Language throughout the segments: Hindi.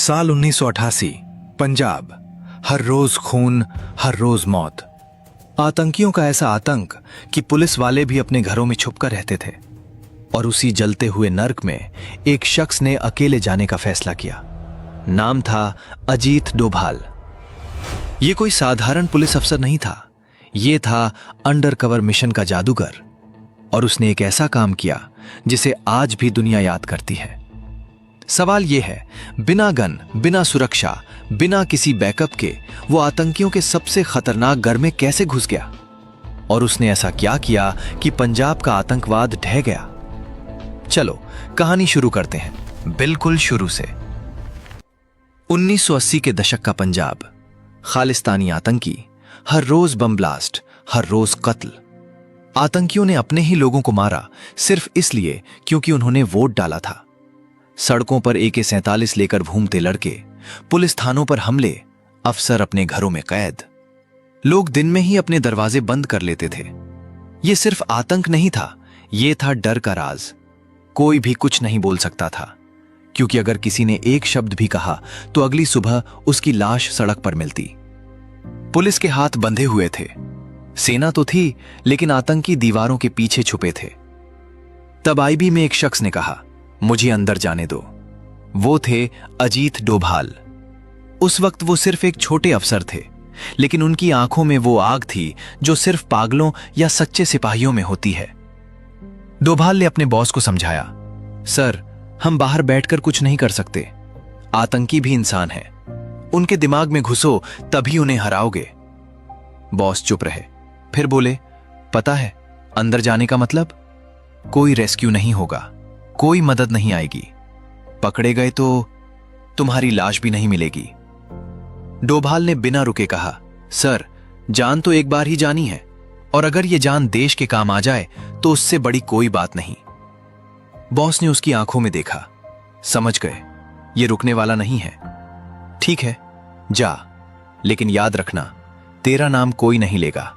साल 1988, पंजाब। हर रोज खून, हर रोज मौत। आतंकियों का ऐसा आतंक कि पुलिस वाले भी अपने घरों में छुपकर रहते थे। और उसी जलते हुए नर्क में एक शख्स ने अकेले जाने का फैसला किया। नाम था अजीत डोभाल। यह कोई साधारण पुलिस अफसर नहीं था, यह था अंडरकवर मिशन का जादूगर। और उसने एक ऐसा काम किया जिसे आज भी दुनिया याद करती है। सवाल यह है, बिना गन, बिना सुरक्षा, बिना किसी बैकअप के वो आतंकियों के सबसे खतरनाक घर में कैसे घुस गया? और उसने ऐसा क्या किया कि पंजाब का आतंकवाद ढह गया? चलो कहानी शुरू करते हैं, बिल्कुल शुरू से। 1980 के दशक का पंजाब। खालिस्तानी आतंकी, हर रोज बम ब्लास्ट, हर रोज कत्ल। आतंकियों ने अपने ही लोगों को मारा सिर्फ इसलिए क्योंकि उन्होंने वोट डाला था। सड़कों पर AK-47 लेकर घूमते लड़के, पुलिस थानों पर हमले, अफसर अपने घरों में कैद। लोग दिन में ही अपने दरवाजे बंद कर लेते थे। यह सिर्फ आतंक नहीं था, यह था डर का राज। कोई भी कुछ नहीं बोल सकता था, क्योंकि अगर किसी ने एक शब्द भी कहा तो अगली सुबह उसकी लाश सड़क पर मिलती। पुलिस के हाथ बंधे हुए थे। सेना तो थी, लेकिन आतंकी दीवारों के पीछे छुपे थे। तब IB में एक शख्स ने कहा, मुझे अंदर जाने दो। वो थे अजीत डोभाल। उस वक्त वो सिर्फ एक छोटे अफसर थे, लेकिन उनकी आंखों में वो आग थी जो सिर्फ पागलों या सच्चे सिपाहियों में होती है। डोभाल ने अपने बॉस को समझाया, सर, हम बाहर बैठकर कुछ नहीं कर सकते। आतंकी भी इंसान है, उनके दिमाग में घुसो तभी उन्हें हराओगे। बॉस चुप रहे, फिर बोले, पता है अंदर जाने का मतलब? कोई रेस्क्यू नहीं होगा, कोई मदद नहीं आएगी। पकड़े गए तो तुम्हारी लाश भी नहीं मिलेगी। डोभाल ने बिना रुके कहा, सर, जान तो एक बार ही जानी है, और अगर यह जान देश के काम आ जाए तो उससे बड़ी कोई बात नहीं। बॉस ने उसकी आंखों में देखा, समझ गए ये रुकने वाला नहीं है। ठीक है, जा, लेकिन याद रखना तेरा नाम कोई नहीं लेगा।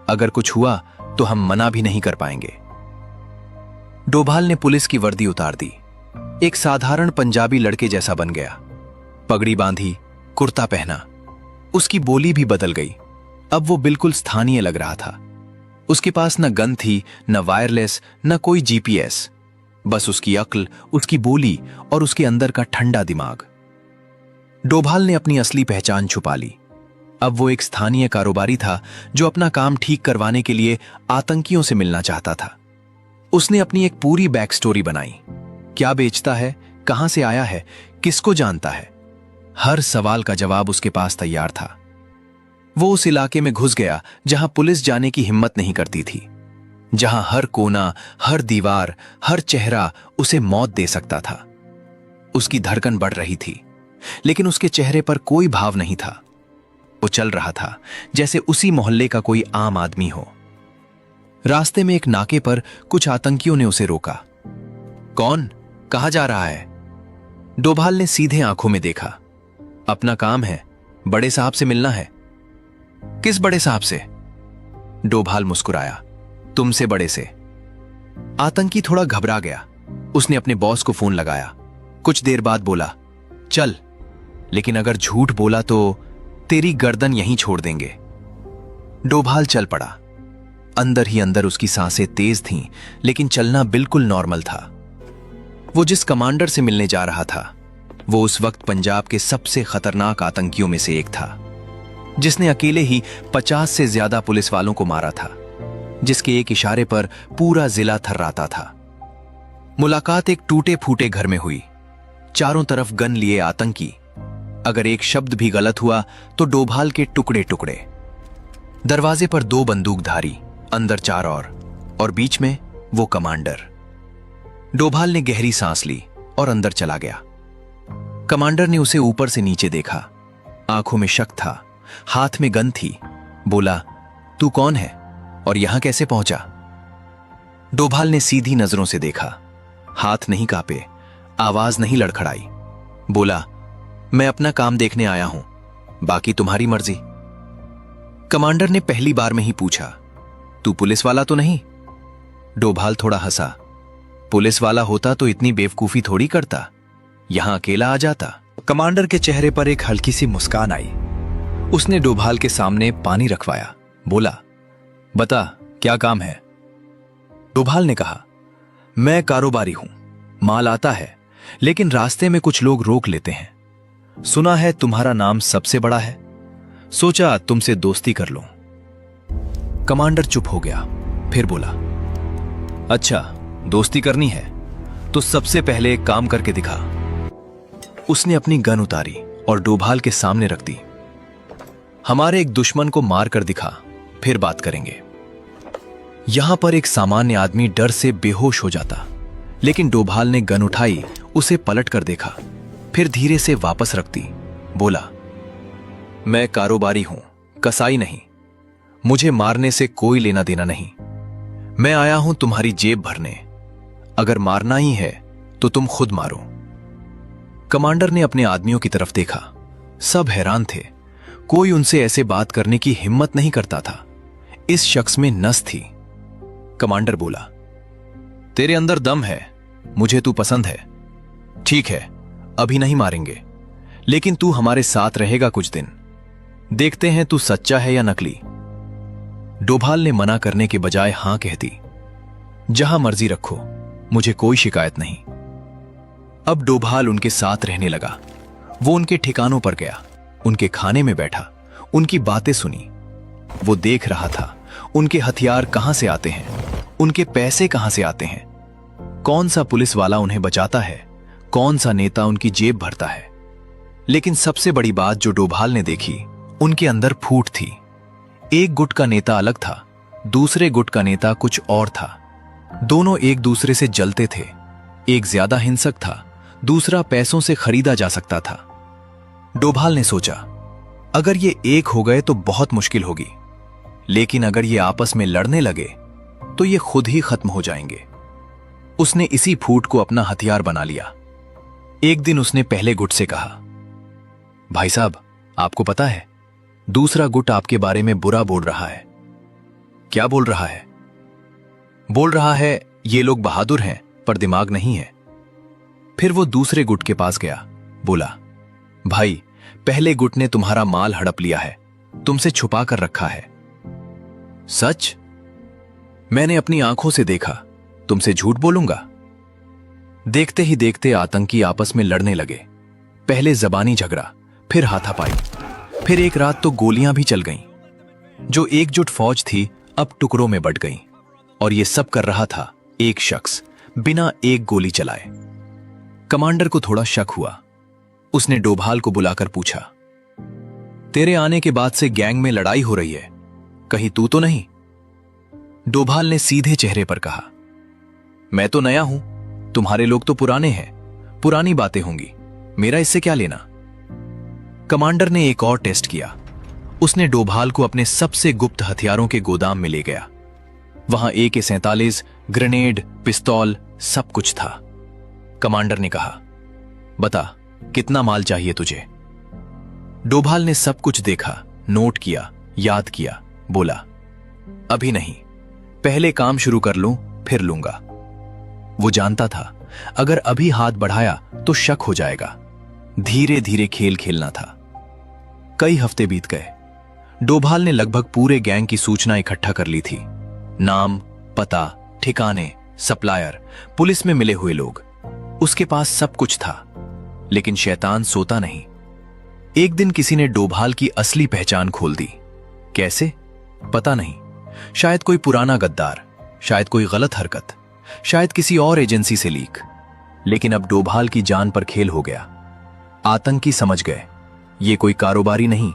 अगर कुछ हुआ तो हम मना भी नहीं कर पाएंगे। डोभाल ने पुलिस की वर्दी उतार दी, एक साधारण पंजाबी लड़के जैसा बन गया। पगड़ी बांधी, कुर्ता पहना, उसकी बोली भी बदल गई। अब वो बिल्कुल स्थानीय लग रहा था। उसके पास न गन थी, न वायरलेस, न कोई GPS। बस उसकी अक्ल, उसकी बोली और उसके अंदर का ठंडा दिमाग। डोभाल ने अपनी असली पहचान छुपा ली। अब वो एक स्थानीय कारोबारी था जो अपना काम ठीक करवाने के लिए आतंकियों से मिलना चाहता था। उसने अपनी एक पूरी बैक स्टोरी बनाई। क्या बेचता है, कहां से आया है, किसको जानता है, हर सवाल का जवाब उसके पास तैयार था। वो उस इलाके में घुस गया जहां पुलिस जाने की हिम्मत नहीं करती थी, जहां हर कोना, हर दीवार, हर चेहरा उसे मौत दे सकता था। उसकी धड़कन बढ़ रही थी, लेकिन उसके चेहरे पर कोई भाव नहीं था। वो चल रहा था जैसे उसी मोहल्ले का कोई आम आदमी हो। रास्ते में एक नाके पर कुछ आतंकियों ने उसे रोका। कौन, कहां जा रहा है? डोभाल ने सीधे आंखों में देखा। अपना काम है, बड़े साहब से मिलना है। किस बड़े साहब से? डोभाल मुस्कुराया, तुमसे बड़े से। आतंकी थोड़ा घबरा गया। उसने अपने बॉस को फोन लगाया। कुछ देर बाद बोला, चल, लेकिन अगर झूठ बोला तो तेरी गर्दन यहीं छोड़ देंगे। डोभाल चल पड़ा। अंदर ही अंदर उसकी सांसें तेज थीं, लेकिन चलना बिल्कुल नॉर्मल था। वो जिस कमांडर से मिलने जा रहा था, वो उस वक्त पंजाब के सबसे खतरनाक आतंकियों में से एक था, जिसने अकेले ही 50 से ज्यादा पुलिस वालों को मारा था, जिसके एक इशारे पर पूरा जिला थर्राता था। मुलाकात एक टूटे फूटे घर में हुई। चारों तरफ गन लिए आतंकी। अगर एक शब्द भी गलत हुआ तो डोभाल के टुकड़े टुकड़े। दरवाजे पर 2 बंदूकधारी, अंदर 4 और बीच में वो कमांडर। डोभाल ने गहरी सांस ली और अंदर चला गया। कमांडर ने उसे ऊपर से नीचे देखा। आंखों में शक था, हाथ में गन थी। बोला, तू कौन है और यहां कैसे पहुंचा? डोभाल ने सीधी नजरों से देखा। हाथ नहीं कांपे, आवाज नहीं लड़खड़ाई। बोला, मैं अपना काम देखने आया हूं, बाकी तुम्हारी मर्जी। कमांडर ने पहली बार में ही पूछा, तू पुलिस वाला तो नहीं? डोभाल थोड़ा हंसा। पुलिस वाला होता तो इतनी बेवकूफी थोड़ी करता, यहां अकेला आ जाता। कमांडर के चेहरे पर एक हल्की सी मुस्कान आई। उसने डोभाल के सामने पानी रखवाया, बोला, बता क्या काम है। डोभाल ने कहा, मैं कारोबारी हूं, माल आता है लेकिन रास्ते में कुछ लोग रोक लेते हैं। सुना है तुम्हारा नाम सबसे बड़ा है, सोचा तुमसे दोस्ती कर लूं। कमांडर चुप हो गया, फिर बोला, अच्छा दोस्ती करनी है तो सबसे पहले एक काम करके दिखा। उसने अपनी गन उतारी और डोभाल के सामने रख दी। हमारे एक दुश्मन को मार कर दिखा, फिर बात करेंगे। यहां पर एक सामान्य आदमी डर से बेहोश हो जाता, लेकिन डोभाल ने गन उठाई, उसे पलट कर देखा, फिर धीरे से वापस रख दी। बोला, मैं कारोबारी हूं, कसाई नहीं। मुझे मारने से कोई लेना देना नहीं। मैं आया हूं तुम्हारी जेब भरने। अगर मारना ही है तो तुम खुद मारो। कमांडर ने अपने आदमियों की तरफ देखा। सब हैरान थे, कोई उनसे ऐसे बात करने की हिम्मत नहीं करता था। इस शख्स में नस थी। कमांडर बोला, तेरे अंदर दम है, मुझे तू पसंद है। ठीक है, अभी नहीं मारेंगे, लेकिन तू हमारे साथ रहेगा कुछ दिन। देखते हैं तू सच्चा है या नकली। डोभाल ने मना करने के बजाय हां कह दी। जहां मर्जी रखो, मुझे कोई शिकायत नहीं। अब डोभाल उनके साथ रहने लगा। वो उनके ठिकानों पर गया, उनके खाने में बैठा, उनकी बातें सुनी। वो देख रहा था उनके हथियार कहां से आते हैं, उनके पैसे कहां से आते हैं, कौन सा पुलिस वाला उन्हें बचाता है, कौन सा नेता उनकी जेब भरता है। लेकिन सबसे बड़ी बात जो डोभाल ने देखी, उनके अंदर फूट थी। एक गुट का नेता अलग था, दूसरे गुट का नेता कुछ और था। दोनों एक दूसरे से जलते थे। एक ज्यादा हिंसक था, दूसरा पैसों से खरीदा जा सकता था। डोभाल ने सोचा, अगर ये एक हो गए तो बहुत मुश्किल होगी, लेकिन अगर ये आपस में लड़ने लगे तो ये खुद ही खत्म हो जाएंगे। उसने इसी फूट को अपना हथियार बना लिया। एक दिन उसने पहले गुट से कहा, भाई साहब, आपको पता है दूसरा गुट आपके बारे में बुरा बोल रहा है। क्या बोल रहा है? बोल रहा है ये लोग बहादुर हैं पर दिमाग नहीं है। फिर वो दूसरे गुट के पास गया, बोला, भाई पहले गुट ने तुम्हारा माल हड़प लिया है, तुमसे छुपा कर रखा है। सच? मैंने अपनी आंखों से देखा, तुमसे झूठ बोलूंगा? देखते ही देखते आतंकी आपस में लड़ने लगे। पहले जबानी झगड़ा, फिर हाथापाई, फिर एक रात तो गोलियां भी चल गईं। जो एकजुट फौज थी अब टुकड़ों में बट गई, और ये सब कर रहा था एक शख्स, बिना एक गोली चलाए। कमांडर को थोड़ा शक हुआ। उसने डोभाल को बुलाकर पूछा, तेरे आने के बाद से गैंग में लड़ाई हो रही है, कहीं तू तो नहीं? डोभाल ने सीधे चेहरे पर कहा, मैं तो नया हूं, तुम्हारे लोग तो पुराने हैं, पुरानी बातें होंगी, मेरा इससे क्या लेना। कमांडर ने एक और टेस्ट किया। उसने डोभाल को अपने सबसे गुप्त हथियारों के गोदाम में ले गया। वहां AK-47, ग्रेनेड, पिस्तौल, सब कुछ था। कमांडर ने कहा, बता कितना माल चाहिए तुझे? डोभाल ने सब कुछ देखा, नोट किया, याद किया, बोला, अभी नहीं, पहले काम शुरू कर लूं फिर लूंगा। वो जानता था अगर अभी हाथ बढ़ाया तो शक हो जाएगा। धीरे धीरे खेल खेलना था। कई हफ्ते बीत गए। डोभाल ने लगभग पूरे गैंग की सूचना इकट्ठा कर ली थी। नाम, पता, ठिकाने, सप्लायर, पुलिस में मिले हुए लोग, उसके पास सब कुछ था। लेकिन शैतान सोता नहीं। एक दिन किसी ने डोभाल की असली पहचान खोल दी। कैसे? पता नहीं। शायद कोई पुराना गद्दार, शायद कोई गलत हरकत, शायद किसी और एजेंसी से लीक। लेकिन अब डोभाल की जान पर खेल हो गया। आतंकी समझ गए, ये कोई कारोबारी नहीं,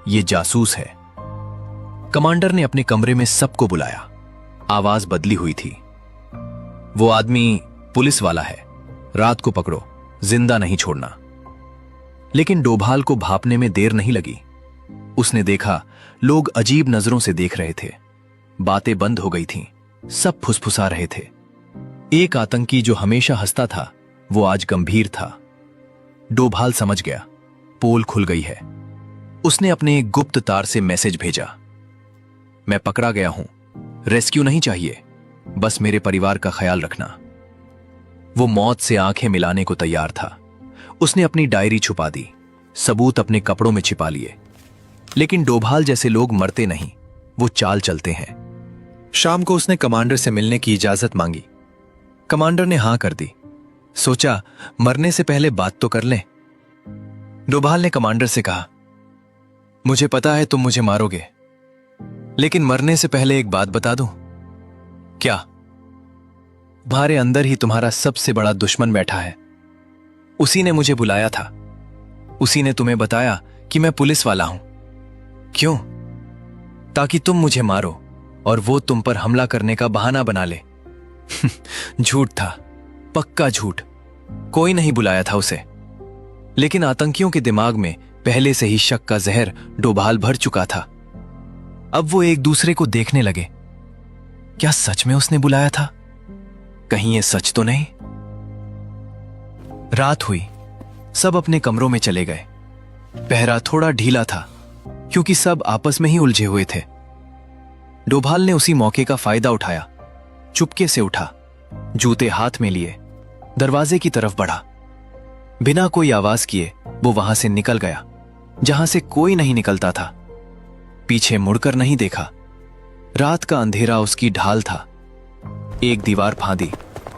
ये जासूस है। कमांडर ने अपने कमरे में सबको बुलाया। आवाज बदली हुई थी। वो आदमी पुलिस वाला है, रात को पकड़ो, जिंदा नहीं छोड़ना। लेकिन डोभाल को भापने में देर नहीं लगी। उसने देखा लोग अजीब नजरों से देख रहे थे। बातें बंद हो गई थीं, सब फुसफुसा रहे थे। एक आतंकी जो हमेशा हंसता था, वो आज गंभीर था। डोभाल समझ गया, पोल खुल गई है। उसने अपने एक गुप्त तार से मैसेज भेजा, मैं पकड़ा गया हूं, रेस्क्यू नहीं चाहिए, बस मेरे परिवार का ख्याल रखना। वो मौत से आंखें मिलाने को तैयार था। उसने अपनी डायरी छुपा दी, सबूत अपने कपड़ों में छिपा लिए। लेकिन डोभाल जैसे लोग मरते नहीं, वो चाल चलते हैं। शाम को उसने कमांडर से मिलने की इजाजत मांगी। कमांडर ने हां कर दी। सोचा मरने से पहले बात तो कर लें। डोभाल ने कमांडर से कहा, मुझे पता है तुम मुझे मारोगे, लेकिन मरने से पहले एक बात बता दूं। क्या? तुम्हारे अंदर ही तुम्हारा सबसे बड़ा दुश्मन बैठा है। उसी ने मुझे बुलाया था। उसी ने तुम्हें बताया कि मैं पुलिस वाला हूं। क्यों? ताकि तुम मुझे मारो और वो तुम पर हमला करने का बहाना बना ले। झूठ था, पक्का झूठ। कोई नहीं बुलाया था उसे। लेकिन आतंकियों के दिमाग में पहले से ही शक का जहर डोभाल भर चुका था। अब वो एक दूसरे को देखने लगे। क्या सच में उसने बुलाया था? कहीं ये सच तो नहीं? रात हुई, सब अपने कमरों में चले गए। पहरा थोड़ा ढीला था क्योंकि सब आपस में ही उलझे हुए थे। डोभाल ने उसी मौके का फायदा उठाया। चुपके से उठा, जूते हाथ में लिए, दरवाजे की तरफ बढ़ा। बिना कोई आवाज किए वो वहां से निकल गया, जहां से कोई नहीं निकलता था। पीछे मुड़कर नहीं देखा। रात का अंधेरा उसकी ढाल था। एक दीवार फांदी,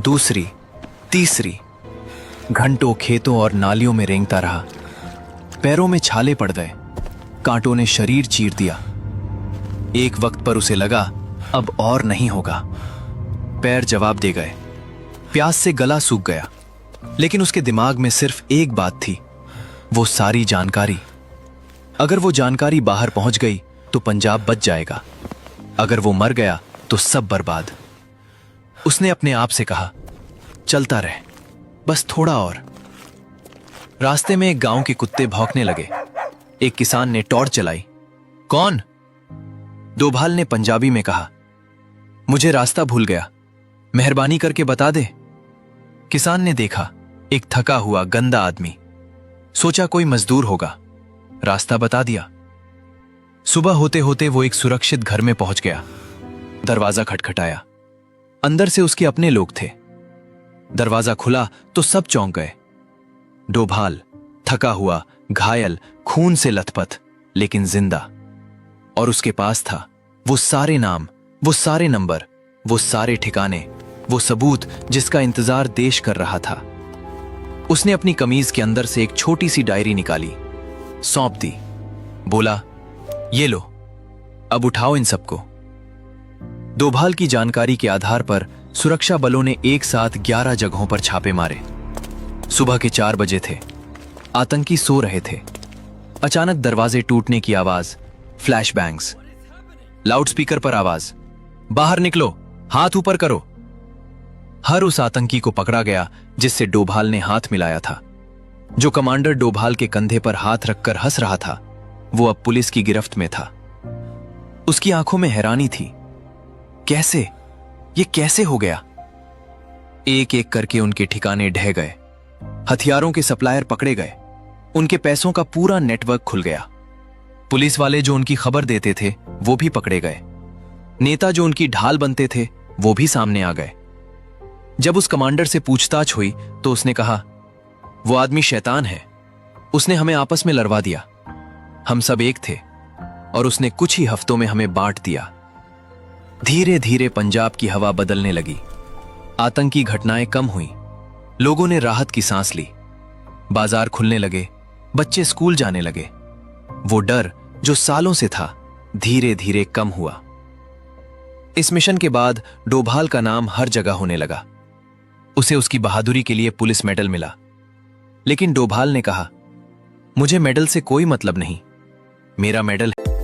दूसरी, तीसरी। घंटों खेतों और नालियों में रेंगता रहा। पैरों में छाले पड़ गए, कांटों ने शरीर चीर दिया। एक वक्त पर उसे लगा अब और नहीं होगा। पैर जवाब दे गए, प्यास से गला सूख गया। लेकिन उसके दिमाग में सिर्फ एक बात थी, वो सारी जानकारी। अगर वो जानकारी बाहर पहुंच गई तो पंजाब बच जाएगा, अगर वो मर गया तो सब बर्बाद। उसने अपने आप से कहा, चलता रहे, बस थोड़ा और। रास्ते में एक गांव के कुत्ते भौंकने लगे। एक किसान ने टॉर्च जलाई। कौन? डोभाल ने पंजाबी में कहा, मुझे रास्ता भूल गया, मेहरबानी करके बता दे। किसान ने देखा, एक थका हुआ गंदा आदमी। सोचा कोई मजदूर होगा, रास्ता बता दिया। सुबह होते होते वो एक सुरक्षित घर में पहुंच गया। दरवाजा खटखटाया। अंदर से उसके अपने लोग थे। दरवाजा खुला तो सब चौंक गए। डोभाल थका हुआ, घायल, खून से लथपथ, लेकिन जिंदा। और उसके पास था वो सारे नाम, वो सारे नंबर, वो सारे ठिकाने, वो सबूत जिसका इंतजार देश कर रहा था। उसने अपनी कमीज के अंदर से एक छोटी सी डायरी निकाली, सौंप दी। बोला, ये लो, अब उठाओ इन सबको। डोभाल की जानकारी के आधार पर सुरक्षा बलों ने एक साथ 11 जगहों पर छापे मारे। सुबह के 4 बजे थे। आतंकी सो रहे थे। अचानक दरवाजे टूटने की आवाज, फ्लैशबैंग्स, लाउडस्पीकर पर आवाज, बाहर निकलो, हाथ ऊपर करो। हर उस आतंकी को पकड़ा गया जिससे डोभाल ने हाथ मिलाया था। जो कमांडर डोभाल के कंधे पर हाथ रखकर हंस रहा था, वो अब पुलिस की गिरफ्त में था। उसकी आंखों में हैरानी थी। कैसे? ये कैसे हो गया? एक एक करके उनके ठिकाने ढह गए। हथियारों के सप्लायर पकड़े गए। उनके पैसों का पूरा नेटवर्क खुल गया। पुलिस वाले जो उनकी खबर देते थे वो भी पकड़े गए। नेता जो उनकी ढाल बनते थे वो भी सामने आ गए। जब उस कमांडर से पूछताछ हुई तो उसने कहा, वो आदमी शैतान है, उसने हमें आपस में लड़वा दिया। हम सब एक थे और उसने कुछ ही हफ्तों में हमें बांट दिया। धीरे धीरे पंजाब की हवा बदलने लगी। आतंकी घटनाएं कम हुई। लोगों ने राहत की सांस ली। बाजार खुलने लगे, बच्चे स्कूल जाने लगे। वो डर जो सालों से था धीरे धीरे कम हुआ। इस मिशन के बाद डोभाल का नाम हर जगह होने लगा। उसे उसकी बहादुरी के लिए पुलिस मेडल मिला। लेकिन डोभाल ने कहा, मुझे मेडल से कोई मतलब नहीं, मेरा मेडल है